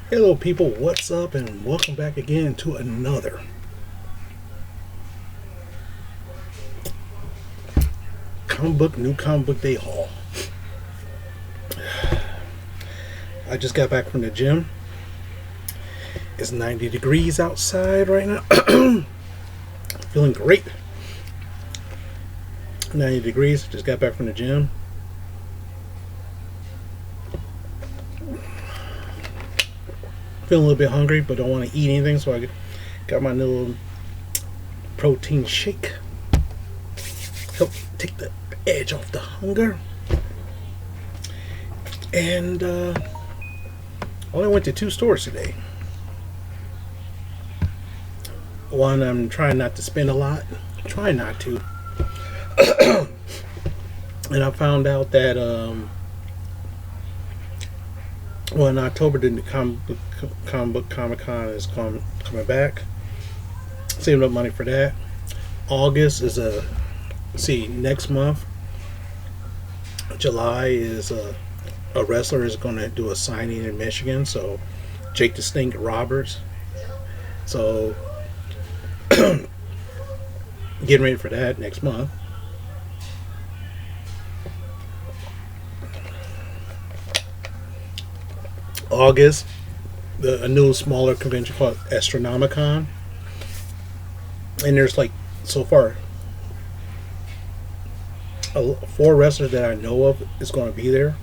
Hello, people, what's up, and welcome back again to another new comic book day haul. I just got back from the gym. It's 90 degrees outside right now. Feeling great. 90 degrees, just got back from the gym. Feeling a little bit hungry, but don't want to eat anything, so I got my little protein shake. Help take the edge off the hunger. And only went to two stores today. One, I'm trying not to spend a lot. Trying not to. And I found out that in October the comic book Comic Con is coming back. Saving up money for that. August is next month. July is a wrestler is going to do a signing in Michigan. So Jake the Snake Roberts. So getting ready for that next month. August, a new smaller convention called Astronomicon, and there's like so far four wrestlers that I know of is going to be there.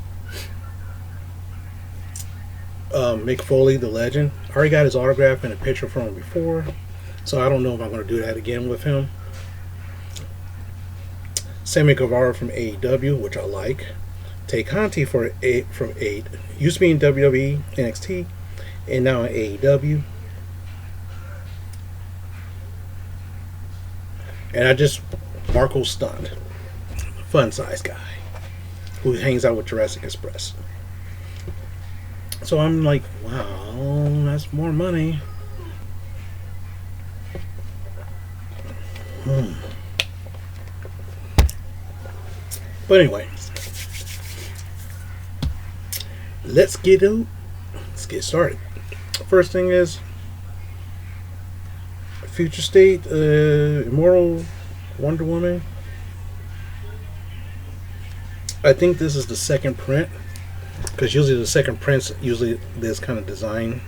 Mick Foley, the legend, I already got his autograph and a picture from him before, so I don't know if I'm going to do that again with him. Sammy Guevara from AEW, which I like. Tay Conti from 8 used to be in WWE, NXT, and now in AEW. And I just Marco Stunt, fun size guy who hangs out with Jurassic Express. So I'm like, wow, that's more money. But anyway, let's get started. First thing is Future State, Immortal Wonder Woman. I think this is the second print, because usually the second prints usually this kind of design.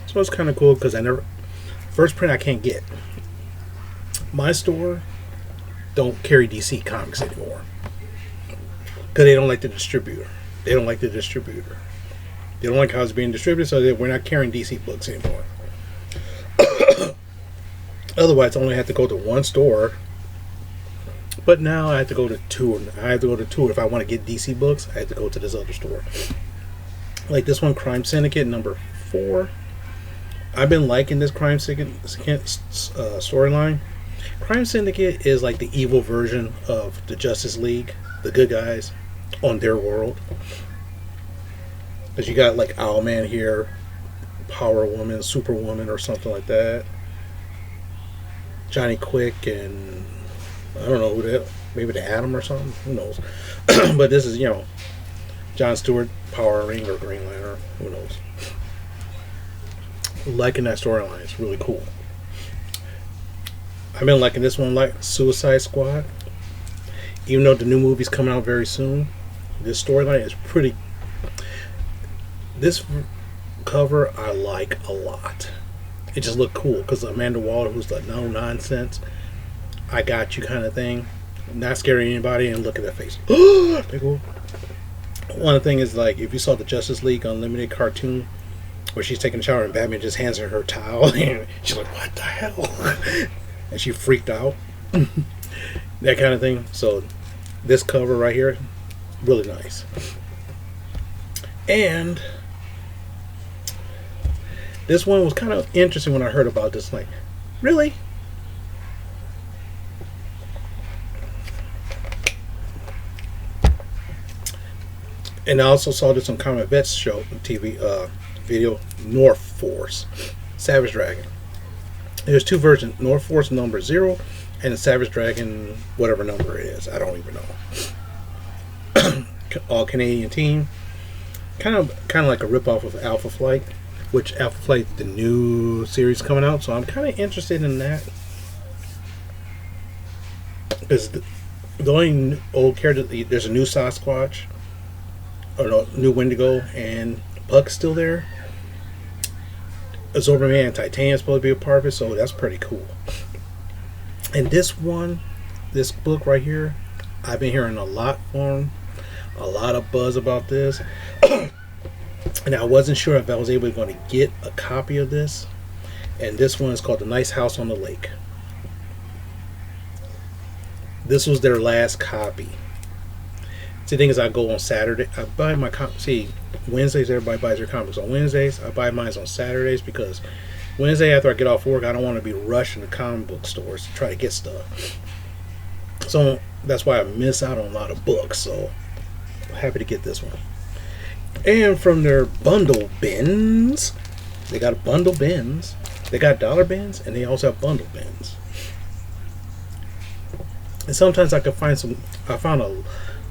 So it's kind of cool because first print I can't get. My store don't carry DC comics anymore because they don't like the distributor. They don't like how it's being distributed, so we're not carrying DC books anymore. Otherwise, I only have to go to one store. But now I have to go to two. If I want to get DC books, I have to go to this other store. Like this one, Crime Syndicate number 4. I've been liking this Crime Syndicate storyline. Crime Syndicate is like the evil version of the Justice League, the good guys on their world. Because you got like Owlman here, Power Woman, Superwoman, or something like that. Johnny Quick and I don't know who the hell, maybe the Atom or something. Who knows? But this is, John Stewart, Power Ranger, Green Lantern. Who knows? Liking that storyline. It's really cool. I've been liking this one, like Suicide Squad. Even though the new movie's coming out very soon, this storyline is pretty. This cover I like a lot. It just looked cool because Amanda Waller, who's like no nonsense, I got you kind of thing, not scaring anybody, and look at that face. One thing is, like, if you saw the Justice League Unlimited cartoon where she's taking a shower and Batman just hands her towel and she's like, what the hell? And she freaked out. That kind of thing. So this cover right here, really nice. And this one was kind of interesting when I heard about this. Like, really? And I also saw this on Comic Vets show TV video, North Force Savage Dragon. There's two versions, North Force number 0 and the Savage Dragon whatever number it is. I don't even know. All Canadian team. Kind of like a ripoff of Alpha Flight. which Alpha Flight, the new series coming out. So I'm kind of interested in that because the only old character, there's a new Sasquatch or no, new Wendigo, and Puck's still there. Azorban and Titanium's supposed to be a part of it, so that's pretty cool. And this book right here, I've been hearing a lot of buzz about this. And I wasn't sure if I was able to get a copy of this. And this one is called The Nice House on the Lake. This was their last copy. See, the thing is, I go on Saturday. I buy my Wednesdays, everybody buys their comics on Wednesdays. I buy mine on Saturdays because Wednesday after I get off work, I don't want to be rushing to comic book stores to try to get stuff. So that's why I miss out on a lot of books. So I'm happy to get this one. And from their bundle bins, they got bundle bins. They got dollar bins, and they also have bundle bins. And sometimes I found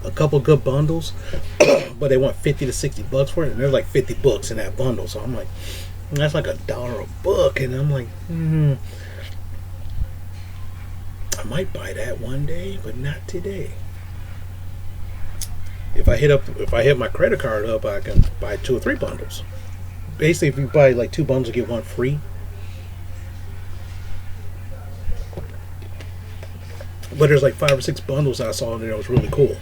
a couple good bundles, but they want $50 to $60 for it, and there's like 50 books in that bundle. So I'm like, that's like $1 a book, and I'm like, I might buy that one day, but not today. If I hit my credit card up, I can buy 2 or 3 bundles. Basically, if you buy like 2 bundles, you get one free. But there's like 5 or 6 bundles I saw in there that was really cool.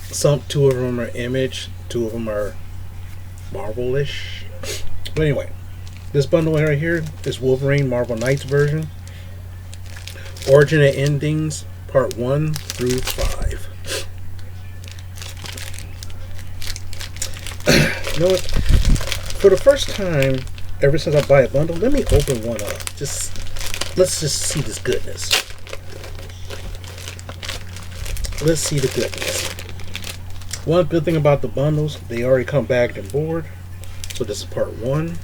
2 of them are Image, 2 of them are Marvel-ish. But anyway, this bundle right here is Wolverine Marvel Knights version. Origin and Endings, Part 1 through 5. You know what? For the first time, ever since I buy a bundle, let me open one up. Let's just see this goodness. Let's see the goodness. One good thing about the bundles, they already come bagged and board. So this is part 1.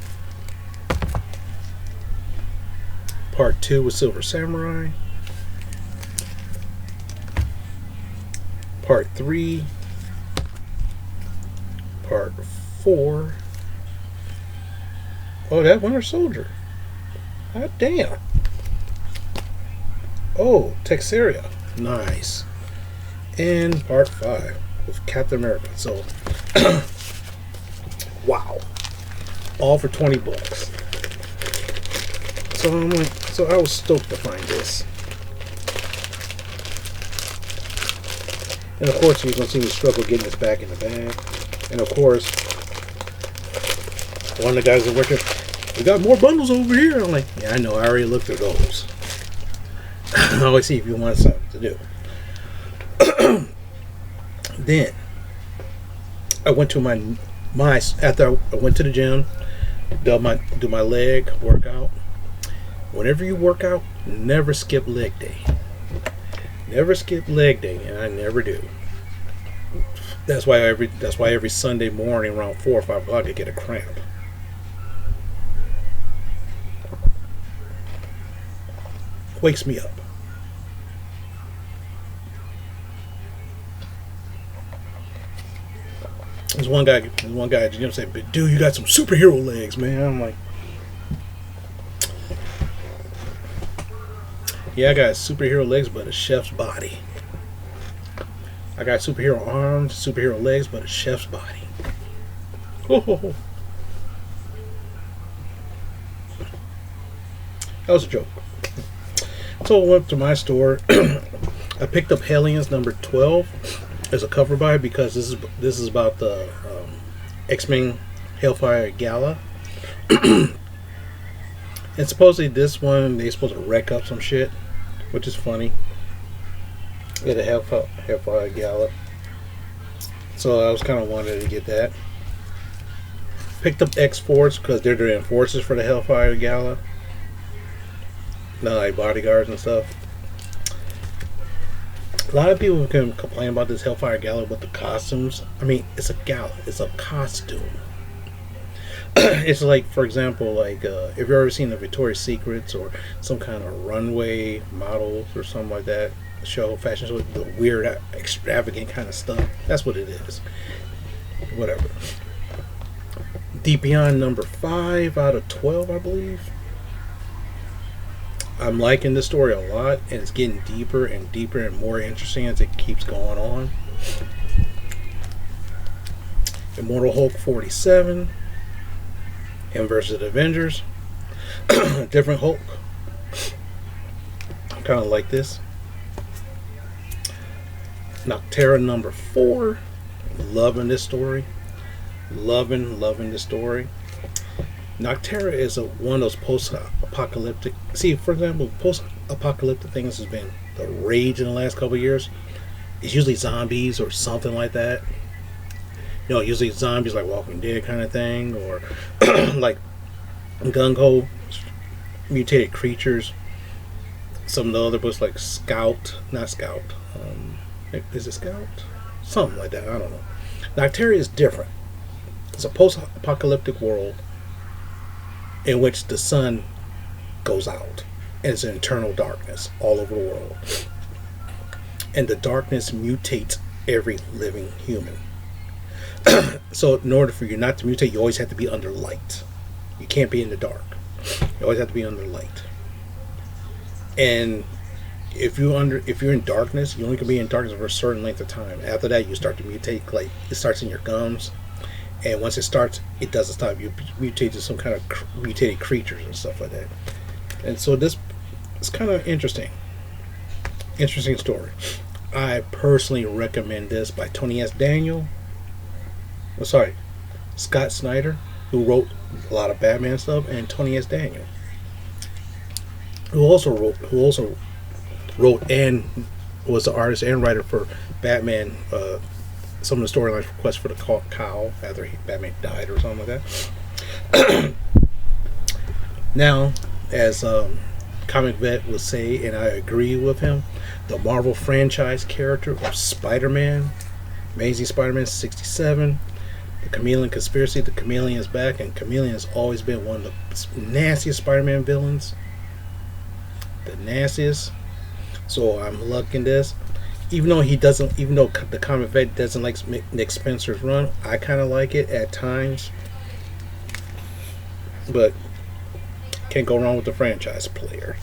Part 2 with Silver Samurai. Part 3. Part 4. Oh, that Winter Soldier. God damn. Oh, Texeria. Nice. And part 5 with Captain America. So, wow. All for $20. So I was stoked to find this. And of course, you're going to see me struggle getting this back in the bag. And of course, one of the guys that working, we got more bundles over here. I'm like, yeah, I know. I already looked at those. I always see if you want something to do. Then I went to after I went to the gym, do my leg workout. Whenever you work out, never skip leg day. Never skip leg day, and I never do. That's why every Sunday morning around 4 or 5 o'clock I get a cramp. Wakes me up. There's one guy at the gym said, "But dude, you got some superhero legs, man." I'm like, yeah, I got superhero legs, but a chef's body. I got superhero arms, superhero legs, but a chef's body. Oh. That was a joke. So I went to my store. I picked up Hellions number 12 as a cover buy because this is about the X-Men Hellfire Gala. And supposedly this one they're supposed to wreck up some shit, which is funny. At a Hellfire Gala. So I was kind of wanted to get that. Picked up X-Force because they're the enforcers for the Hellfire Gala. Not like bodyguards and stuff. A lot of people can complain about this Hellfire Gala with the costumes. I mean, it's a gala. It's a costume. It's like, for example, like if you've ever seen the Victoria's Secrets or some kind of runway models or something like that show, fashion show, the weird, extravagant kind of stuff. That's what it is. Whatever. Deep Beyond number 5 out of 12, I believe. I'm liking the story a lot, and it's getting deeper and deeper and more interesting as it keeps going on. Immortal Hulk 47, him versus the Avengers. Different Hulk. I kind of like this. Noctera number 4. Loving this story. Loving this story. Noctera is one of those post-apocalyptic. See, for example, post-apocalyptic things has been the rage in the last couple of years. It's usually zombies or something like that. You know, usually zombies like Walking Dead kind of thing, or like gung-ho mutated creatures. Some of the other books like Scout, not Scout. Is it Scout? Something like that. I don't know. Noctera is different. It's a post-apocalyptic world in which the sun goes out, and it's an eternal darkness all over the world, and the darkness mutates every living human. So in order for you not to mutate, you always have to be under light. You can't be in the dark. You always have to be under light. And if you're in darkness, you only can be in darkness for a certain length of time. After that, you start to mutate. Like, it starts in your gums. And once it starts, it doesn't stop. You mutate to some kind of mutated creatures and stuff like that. And so this is kind of interesting. Interesting story. I personally recommend this by Tony S. Daniel. Scott Snyder, who wrote a lot of Batman stuff, and Tony S. Daniel, who also wrote and was the artist and writer for Batman. Some of the storylines for Quest for the Cowl after Batman died or something like that. Now, as Comic Vet would say, and I agree with him, the Marvel franchise character of Spider-Man, Amazing Spider-Man 67, the Chameleon Conspiracy, the Chameleon is back, and Chameleon has always been one of the nastiest Spider-Man villains. The nastiest. So I'm liking this. Even though the Comic Vet doesn't like Nick Spencer's run, I kind of like it at times. But can't go wrong with the franchise player.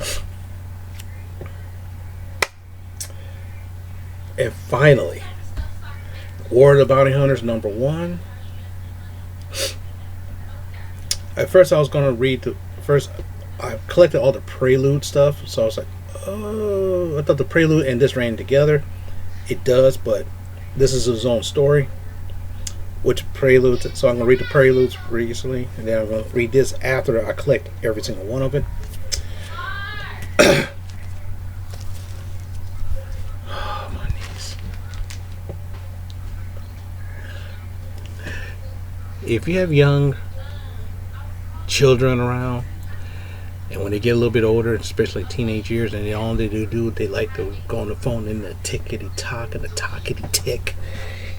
And finally, War of the Bounty Hunters number 1. At first, I was going to read I collected all the Prelude stuff, so I was like, oh, I thought the Prelude and this ran together. It does, but this is his own story. Which Preludes? So I'm going to read the Preludes recently, and then I'm going to read this after I collect every single one of it. Oh, my knees. If you have young children around, and when they get a little bit older, especially teenage years, and all they do, they like to go on the phone and the tickety-tock and the talkity-tick.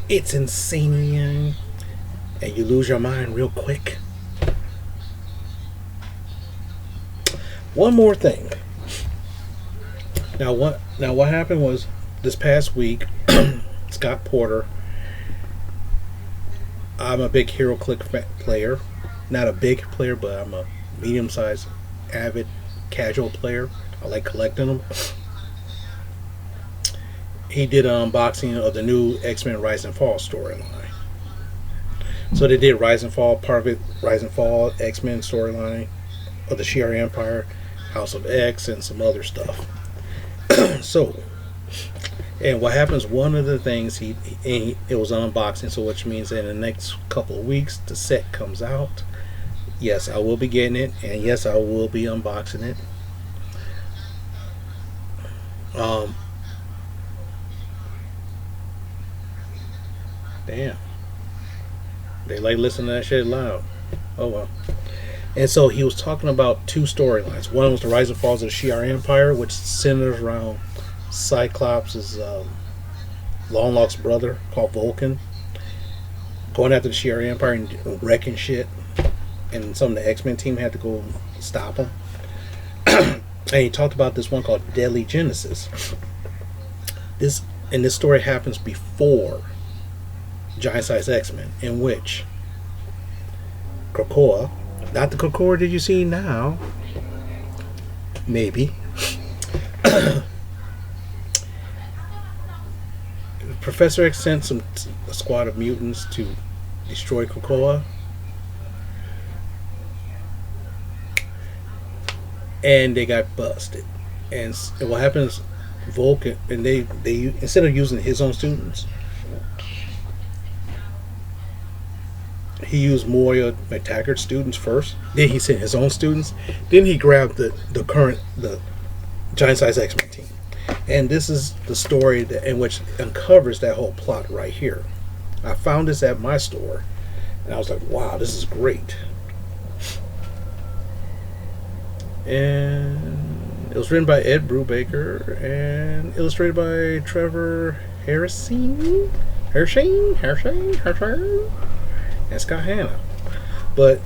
It's insane, and you lose your mind real quick. One more thing. Now what happened was this past week, Scott Porter. I'm a big HeroClix player. Not a big player, but I'm a medium-sized, avid, casual player. I like collecting them. He did an unboxing of the new X-Men Rise and Fall storyline. So they did Rise and Fall, part of it, Rise and Fall, X-Men storyline of the Shi'ar Empire, House of X, and some other stuff. So, and what happens, one of the things, it was an unboxing, so which means in the next couple of weeks, the set comes out. Yes, I will be getting it, and yes, I will be unboxing it. Damn. They like listening to that shit loud. Oh well. And so he was talking about two storylines. One was the Rise and Falls of the Shi'ar Empire, which centers around Cyclops' long-lost brother called Vulcan, going after the Shi'ar Empire and wrecking shit. And some of the X-Men team had to go stop him. And he talked about this one called Deadly Genesis. This story happens before Giant Size X-Men, in which Krakoa. Not the Krakoa that you see now. Maybe. Professor X sent a squad of mutants to destroy Krakoa. And they got busted. And what happens, Vulcan, and they instead of using his own students, he used Moya McTaggart's students first. Then he sent his own students. Then he grabbed the Giant Size X-Men team. And this is the story in which uncovers that whole plot right here. I found this at my store, and I was like, wow, this is great. And it was written by Ed Brubaker and illustrated by Trevor Hairsine, and Scott Hanna. But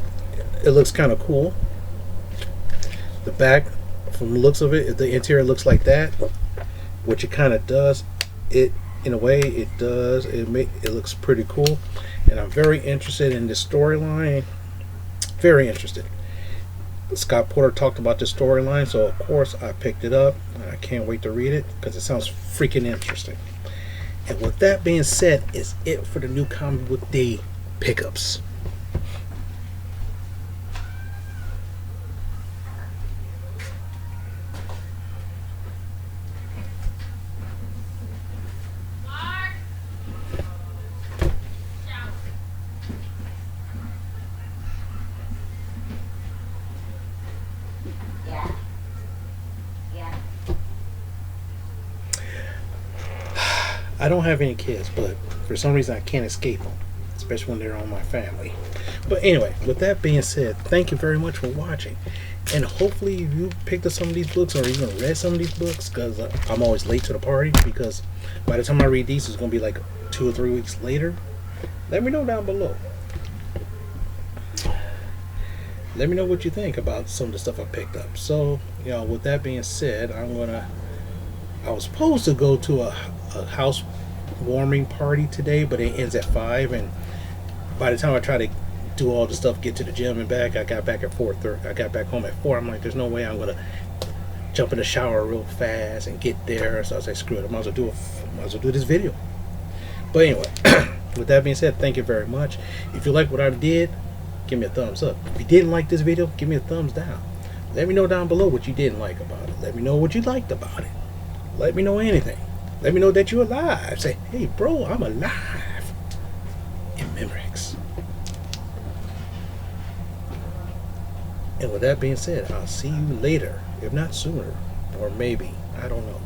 it looks kind of cool. The back, from the looks of it, the interior looks like that, which it kind of does. It, in a way, it does. It looks pretty cool, and I'm very interested in this storyline. Very interested. Scott Porter talked about this storyline, so of course I picked it up, and I can't wait to read it because it sounds freaking interesting. And with that being said, is it for the new Comic Book Day pickups. I don't have any kids, but for some reason I can't escape them, especially when they're on my family. But anyway, with that being said, thank you very much for watching. And hopefully you picked up some of these books or even read some of these books, because I'm always late to the party, because by the time I read these, it's going to be like 2 or 3 weeks later. Let me know down below. Let me know what you think about some of the stuff I picked up. So, with that being said, I was supposed to go to a house warming party today, but it ends at 5, and by the time I try to do all the stuff, get to the gym and back, I got back at 4:30. I got back home at 4. I'm like, there's no way I'm gonna jump in the shower real fast and get there. So I was like, screw it, I might as well do this video. But anyway, with that being said, thank you very much. If you like what I did, give me a thumbs up. If you didn't like this video, give me a thumbs down. Let me know down below what you didn't like about it. Let me know what you liked about it. Let me know anything. Let me know that you're alive. Say, hey bro, I'm alive in Memorex. And with that being said, I'll see you later, if not sooner, or maybe, I don't know.